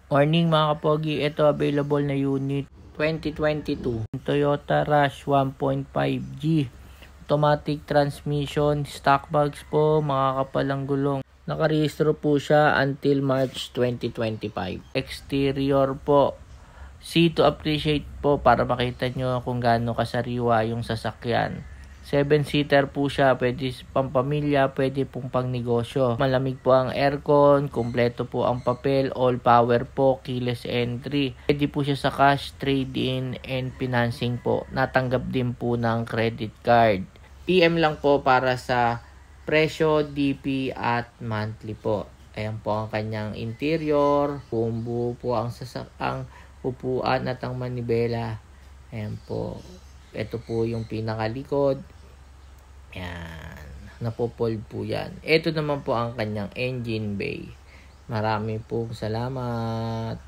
Morning mga kapogi, ito available na unit 2022 Toyota Rush 1.5G automatic transmission, stock bags po, mga kapalang gulong. Nakarehistro po siya until March 2025. Exterior po, see to appreciate po para makita nyo kung gaano kasariwa yung sasakyan. 7-seater po siya, pwede pampamilya, pwede pong pangnegosyo. Malamig po ang aircon, kumpleto po ang papel, all power po, keyless entry. Pwede po siya sa cash, trade-in, and financing po. Natanggap din po ng credit card. PM lang po para sa presyo, DP at monthly po. Ayan po ang kanyang interior, bumbu po ang upuan at ang manibela. Ayan po. Ito po yung pinakalikod. Yan. Napopold po yan. Ito naman po ang kanyang engine bay. Marami pong salamat.